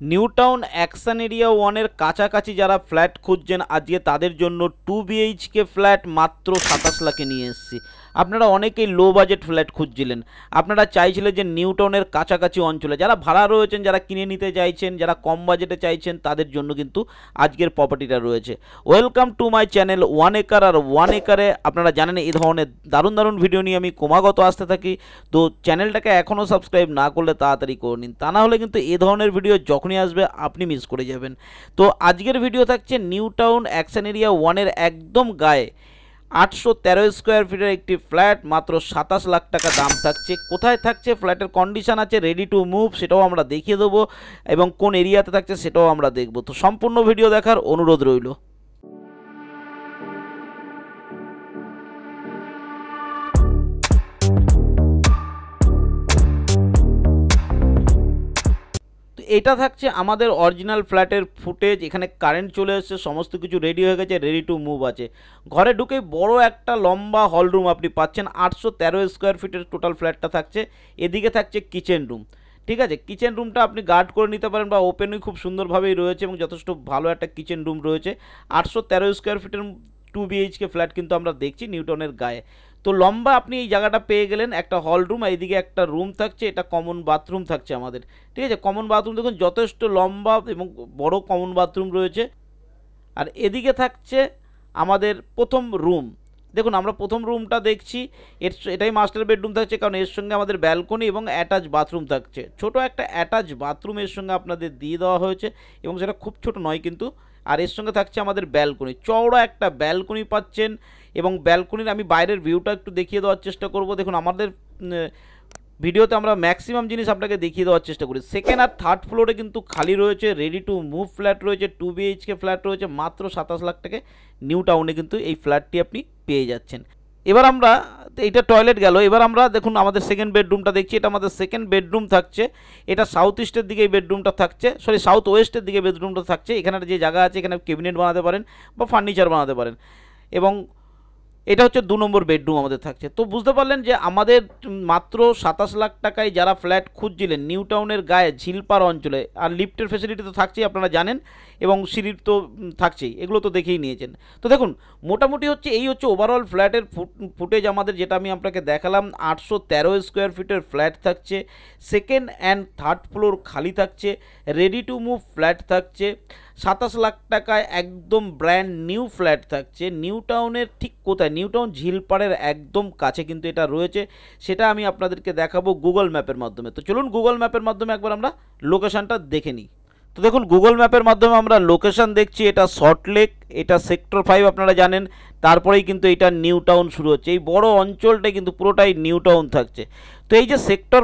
New town action area ওয়ানের কাছাকাছি যারা ফ্ল্যাট খুঁজছেন আজকে তাদের জন্য 2 BHK ফ্ল্যাট মাত্র 27 লাখে নিয়ে এসেছি। আপনারা অনেকেই লো বাজেট ফ্ল্যাট খুঁজছিলেন, আপনারা চাইছিলেন যে নিউ টাউনের কাছাকাছি অঞ্চলে যারা ভাড়া রয়েছেন, যারা কিনে নিতে চাইছেন, যারা কম বাজেটে চাইছেন, তাদের জন্য কিন্তু আজকের প্রপার্টিটা রয়েছে। Welcome to my channel one acre. আর ওয়ান একরে আপনারা জানেন এই ধরনের দারুণ দারুণ ভিডিও নিয়ে আমি ক্রমাগত আসতে থাকি। তো চ্যানেলটাকে এখনও সাবস্ক্রাইব না করলে তাড়াতাড়ি করে নিন, তা না হলে কিন্তু এই ধরনের ভিডিও যখনই আসবে আপনি মিস করে যাবেন। তো আজকের ভিডিও থাকছে নিউ টাউন অ্যাকশন এরিয়া ওয়ানের একদম গায়ে 813 স্কোয়ার ফিটের একটি ফ্ল্যাট, মাত্র 27 লাখ টাকা দাম থাকছে। কোথায় থাকছে, ফ্ল্যাটের কন্ডিশন আছে রেডি টু মুভ, সেটাও আমরা দেখিয়ে দেবো, এবং কোন এরিয়াতে থাকছে সেটাও আমরা দেখব। তো সম্পূর্ণ ভিডিও দেখার অনুরোধ রইল। এটা থাকছে আমাদের অরিজিনাল ফ্ল্যাটের ফুটেজ। এখানে কারেন্ট চলে এসেছে, সমস্ত কিছু রেডি হয়ে গেছে, রেডি টু মুভ আছে। ঘরে ঢুকে বড় একটা লম্বা হল রুম আপনি পাচ্ছেন। 813 স্কোয়ার ফিটের টোটাল ফ্ল্যাটটা থাকছে। এদিকে থাকছে কিচেন রুম, ঠিক আছে। কিচেন রুমটা আপনি গার্ড করে নিতে পারেন বা ওপেনই খুব সুন্দরভাবেই রয়েছে এবং যথেষ্ট ভালো একটা কিচেন রুম রয়েছে। 813 স্কোয়ার ফিটের 2 BHK ফ্ল্যাট কিন্তু আমরা দেখছি নিউটনের গায়ে। তো লম্বা আপনি এই জায়গাটা পেয়ে গেলেন, একটা হল রুম, এইদিকে একটা রুম থাকছে, এটা কমন বাথরুম থাকছে আমাদের, ঠিক আছে। কমন বাথরুম দেখুন যথেষ্ট লম্বা এবং বড় কমন বাথরুম রয়েছে। আর এদিকে থাকছে আমাদের প্রথম রুম। দেখুন আমরা প্রথম রুমটা দেখছি, এটাই মাস্টার বেডরুম থাকছে, কারণ এর সঙ্গে আমাদের ব্যালকনি এবং অ্যাটাচ বাথরুম থাকছে। ছোট একটা অ্যাটাচ বাথরুম এর সঙ্গে আপনাদের দিয়ে দেওয়া হয়েছে এবং সেটা খুব ছোট নয় কিন্তু। আর এর সঙ্গে থাকছে আমাদের ব্যালকনি, চওড়া একটা ব্যালকনি পাচ্ছেন। এবং ব্যালকনির আমি বাইরের ভিউটা একটু দেখিয়ে দেওয়ার চেষ্টা করব। দেখুন আমাদের ভিডিওতে আমরা ম্যাক্সিমাম জিনিস আপনাকে দেখিয়ে দেওয়ার চেষ্টা করি। সেকেন্ড আর থার্ড ফ্লোরে কিন্তু খালি রয়েছে, রেডি টু মুভ ফ্ল্যাট রয়েছে, 2 BHK ফ্ল্যাট রয়েছে। মাত্র 27 লাখ টাকায় নিউ টাউনে কিন্তু এই ফ্ল্যাটটি আপনি পেয়ে যাচ্ছেন। এবার আমরা, এইটা টয়লেট গেল, এবার আমরা দেখুন আমাদের সেকেন্ড বেডরুমটা দেখছি। এটা আমাদের সেকেন্ড বেডরুম থাকছে। এটা সাউথ ইস্টের দিকে এই বেডরুমটা থাকছে, সরি সাউথ ওয়েস্টের দিকে বেডরুমটা থাকছে। এখানে যে জায়গা আছে এখানে ক্যাবিনেট বানাতে পারেন বা ফার্নিচার বানাতে পারেন। এবং এটা হচ্ছে 2 নম্বর বেডরুম আমাদের থাকছে। তো বুঝতে পারলেন যে আমাদের মাত্র 27 লাখ টাকায় যারা ফ্ল্যাট খুঁজছিলেন নিউ টাউনের গায়ে ঝিলপাড় অঞ্চলে, আর লিফটের ফ্যাসিলিটি তো থাকছেই আপনারা জানেন, এবং সিঁড়ির তো থাকছেই, এগুলো তো দেখেই নিয়েছেন। তো দেখুন মোটামুটি হচ্ছে এই হচ্ছে ওভারঅল ফ্ল্যাটের ফুটেজ আমাদের, যেটা আমি আপনাকে দেখালাম। 813 স্কোয়ার ফিটের ফ্ল্যাট থাকছে, সেকেন্ড অ্যান্ড থার্ড ফ্লোর খালি থাকছে, রেডি টু মুভ ফ্ল্যাট থাকছে। 27 লাখ টাকায় একদম ব্র্যান্ড নিউ ফ্ল্যাট থাকছে নিউ টাউনের ঠিক কোথায়, নিউ টাউন ঝিলপাড়ের একদম কাছে কিন্তু এটা রয়েছে। সেটা আমি আপনাদেরকে দেখাবো গুগল ম্যাপের মাধ্যমে। তো চলুন গুগল ম্যাপের মাধ্যমে একবার আমরা লোকেশনটা দেখে নিই। তো দেখুন গুগল ম্যাপের মাধ্যমে আমরা লোকেশন দেখছি। এটা সল্টলেক, এটা সেক্টর 5 আপনারা জানেন। তারপরেই কিন্তু এটা নিউ টাউন শুরু হচ্ছে। এই বড় অঞ্চলটাই কিন্তু পুরোটাই নিউ টাউন থাকছে। তো এই যে সেক্টর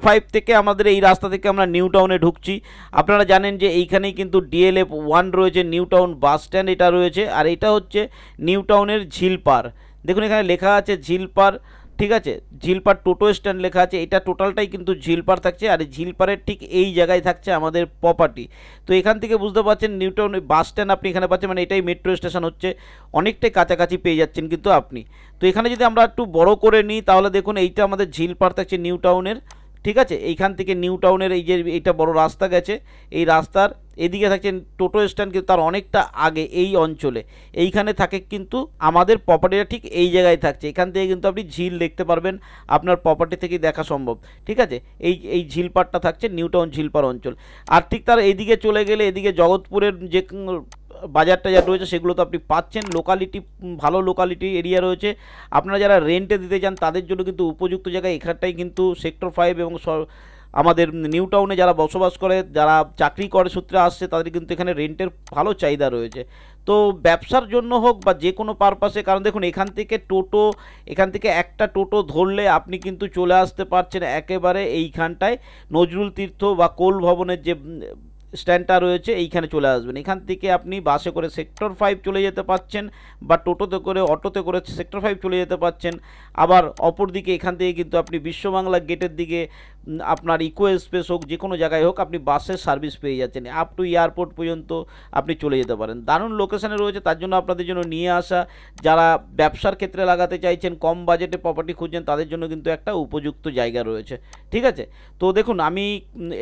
5 থেকে আমাদের এই রাস্তা থেকে আমরা নিউ টাউনে ঢুকছি। আপনারা জানেন যে এইখানেই কিন্তু DLF 1 রয়েছে, নিউ টাউন বাস স্ট্যান্ড এটা রয়েছে। আর এটা হচ্ছে নিউ টাউনের ঝিলপাড়। দেখুন এখানে লেখা আছে ঝিলপাড়, ঠিক আছে। ঝিলপাড় টোটো স্ট্যান্ড লেখা আছে, এটা টোটালটাই কিন্তু ঝিলপাড় থাকছে। আর এই ঝিলপাড়ের ঠিক এই জায়গায় থাকছে আমাদের প্রপার্টি। তো এখান থেকে বুঝতে পারছেন নিউ টাউন বাস স্ট্যান্ড আপনি এখানে পাচ্ছেন, মানে এটাই মেট্রো স্টেশন হচ্ছে, অনেকটাই কাছাকাছি পেয়ে যাচ্ছেন কিন্তু আপনি। তো এখানে যদি আমরা একটু বড় করে নিই তাহলে দেখুন এইটা আমাদের ঝিলপাড় থাকছে নিউ টাউনের, ঠিক আছে। এইখান থেকে নিউ টাউনের এই যে এইটা বড় রাস্তা গেছে, এই রাস্তার এদিকে থাকছে টোটো স্ট্যান্ড, কিন্তু তার অনেকটা আগে এই অঞ্চলে এইখানে থাকে কিন্তু আমাদের প্রপার্টিটা ঠিক এই জায়গায় থাকছে। এখান থেকে কিন্তু আপনি ঝিল দেখতে পারবেন, আপনার প্রপার্টি থেকেই দেখা সম্ভব, ঠিক আছে। এই ঝিলপাড়টা থাকছে নিউ টাউন ঝিলপাড় অঞ্চল। আর ঠিক তার এইদিকে চলে গেলে এদিকে জগৎপুরের যে বাজার টাজার রয়েছে সেগুলো তো আপনি পাচ্ছেন। লোকালিটি ভালো লোকালিটি এরিয়া রয়েছে। আপনারা যারা রেন্টে দিতে চান তাদের জন্য কিন্তু উপযুক্ত জায়গায় এখানটাই কিন্তু সেক্টর 5 এবং আমাদের নিউ টাউনে যারা বসবাস করে, যারা চাকরি করে সূত্রে আসছে, তাদের কিন্তু এখানে রেন্টের ভালো চাহিদা রয়েছে। তো ব্যবসার জন্য হোক বা যে কোনো পারপাসে, কারণ দেখুন এখান থেকে একটা টোটো ধরলে আপনি কিন্তু চলে আসতে পারছেন একেবারে এইখানটায় নজরুল তীর্থ বা কোল ভবনের যে স্ট্যান্ডটা রয়েছে এইখানে চলে আসবেন। এখান থেকে আপনি বাসে করে সেক্টর 5 চলে যেতে পারছেন, বা টোটোতে করে অটোতে করে সেক্টর 5 চলে যেতে পারছেন। আবার অপরদিকে এখান থেকে কিন্তু আপনি বিশ্ববাংলা গেটের দিকে আপনার ইকো এক্সপ্রেস হোক, যে কোনো জায়গায় হোক, আপনি বাসের সার্ভিস পেয়ে যাচ্ছেন। আপ টু এয়ারপোর্ট পর্যন্ত আপনি চলে যেতে পারেন। দারুণ লোকেশানে রয়েছে, তার জন্য আপনাদের জন্য নিয়ে আসা। যারা ব্যবসার ক্ষেত্রে লাগাতে চাইছেন, কম বাজেটে প্রপার্টি খুঁজছেন, তাদের জন্য কিন্তু একটা উপযুক্ত জায়গা রয়েছে। ঠিক আছে, তো দেখুন আমি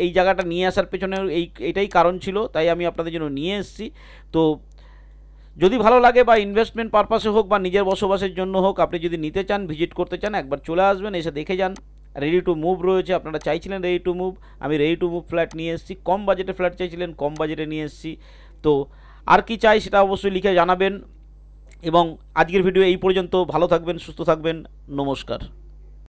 এই জায়গাটা নিয়ে আসার পেছনে এইটাই কারণ ছিল, তাই আমি আপনাদের জন্য নিয়ে এসেছি। তো যদি ভালো লাগে, বা ইনভেস্টমেন্ট পারপাসে হোক বা নিজের বসবাসের জন্য হোক, আপনি যদি নিতে চান, ভিজিট করতে চান, একবার চলে আসবেন, এসে দেখে যান। রেডি টু মুভ রয়েছে, আপনারা চাইছিলেন রেডি টু মুভ, আমি রেডি টু মুভ ফ্ল্যাট নিয়ে এসেছি। কম বাজেটে ফ্ল্যাট চাইছিলেন, কম বাজেটে নিয়ে এসেছি। তো আর কি চাই সেটা অবশ্যই লিখে জানাবেন। এবং আজকের ভিডিও এই পর্যন্ত। ভালো থাকবেন, সুস্থ থাকবেন, নমস্কার।